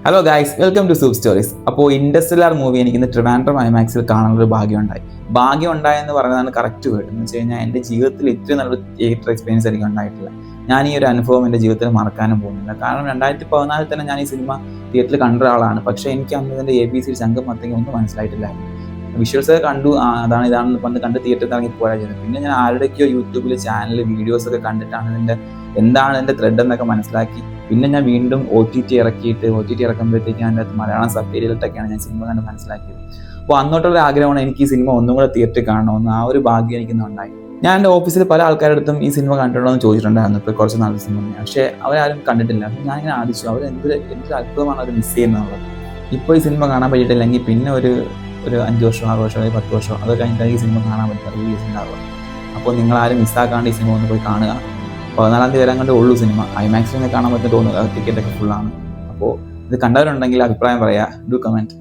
Hello guys, welcome to soup stories. അപ്പോൾ industrial movie എനിക്ക് ഇന്ന് ട്രിവാൻഡ്രം ഐമാക്സിൽ കാണാനൊരു ഭാഗ്യം ഉണ്ടായെന്ന് പറയുന്നതാണ് കറക്റ്റ് വേർഡ്. എന്ന് വെച്ച് കഴിഞ്ഞാൽ എൻ്റെ ജീവിതത്തിൽ ഇത്രയും നല്ലൊരു തിയേറ്റർ എക്സ്പീരിയൻസ് എനിക്ക് ഉണ്ടായിട്ടില്ല. ഞാൻ ഈ ഒരു അനുഭവം എൻ്റെ ജീവിതത്തിൽ മറക്കാനും പോകുന്നില്ല. കാരണം 2014 തന്നെ ഞാൻ ഈ സിനിമ തിയേറ്ററിൽ കണ്ട ഒരാളാണ്. പക്ഷേ എനിക്ക് അന്ന് ഇതിൻ്റെ ABC ശംഖം മത്തങ്ങ ഒന്നും മനസ്സിലായിട്ടില്ലായിരുന്നു. വിഷ്വൽസ് കണ്ടു, ഇതാണെന്ന് പറഞ്ഞ് കണ്ട് തിയേറ്ററിൽ ഇറങ്ങി പോരാ ചെയ്തത്. പിന്നെ ഞാൻ ആരുടെയൊക്കെയോ യൂട്യൂബിൽ ചാനൽ വീഡിയോസൊക്കെ കണ്ടിട്ടാണ് എന്താണ് ഇതിൻ്റെ ത്രെഡ് എന്നൊക്കെ മനസ്സിലാക്കി. പിന്നെ ഞാൻ വീണ്ടും OTT ഇറക്കുമ്പോഴത്തേക്ക് അതിൻ്റെ അകത്ത് മലയാളം സബ്ടൈറ്റിലിട്ടൊക്കെയാണ് ഞാൻ സിനിമ കണ്ട് മനസ്സിലാക്കിയത്. അപ്പോൾ അന്നോട്ടുള്ള ആഗ്രഹമാണ് എനിക്ക് ഈ സിനിമ ഒന്നും കൂടെ തിയേറ്ററിൽ കാണണമെന്ന്. ആ ഒരു ഭാഗ്യം എനിക്കിന്നുണ്ടായി. ഞാൻ എൻ്റെ ഓഫീസിൽ പല ആൾക്കാരുടെ അടുത്തും ഈ സിനിമ കണ്ടിട്ടുണ്ടോ എന്ന് ചോദിച്ചിട്ടുണ്ടായിരുന്നു ഇപ്പോൾ കുറച്ച് നാല് സിനിമ. പക്ഷേ അവരാരും കണ്ടിട്ടില്ല. അപ്പോൾ ഞാനിങ്ങനെ ആദിച്ചു എന്തൊരു അത്ഭുതമാണ് അവർ മിസ് ചെയ്യുന്നത്. ഇപ്പോൾ ഈ സിനിമ കാണാൻ പറ്റിയിട്ടില്ലെങ്കിൽ പിന്നെ ഒരു 5 വർഷം 6 വർഷം അല്ലെങ്കിൽ 10 വർഷം അത് കഴിഞ്ഞിട്ട് ഈ സിനിമ കാണാൻ പറ്റുക റിലീസ് ഉണ്ടാവുക. അപ്പോൾ നിങ്ങളാരും മിസ്സാക്കാണ്ട് ഈ സിനിമ ഒന്ന് പോയി കാണുക. 14 തീയതി വരാൻ കണ്ടേ ഉള്ളൂ സിനിമ. ഐമാക്സിൽ കാണാൻ പറ്റുന്ന തോന്നുന്നു, ടിക്കറ്റൊക്കെ ഫുള്ളാണ്. അപ്പോൾ ഇത് കണ്ടവരുണ്ടെങ്കിൽ അഭിപ്രായം പറയാം. Do comment.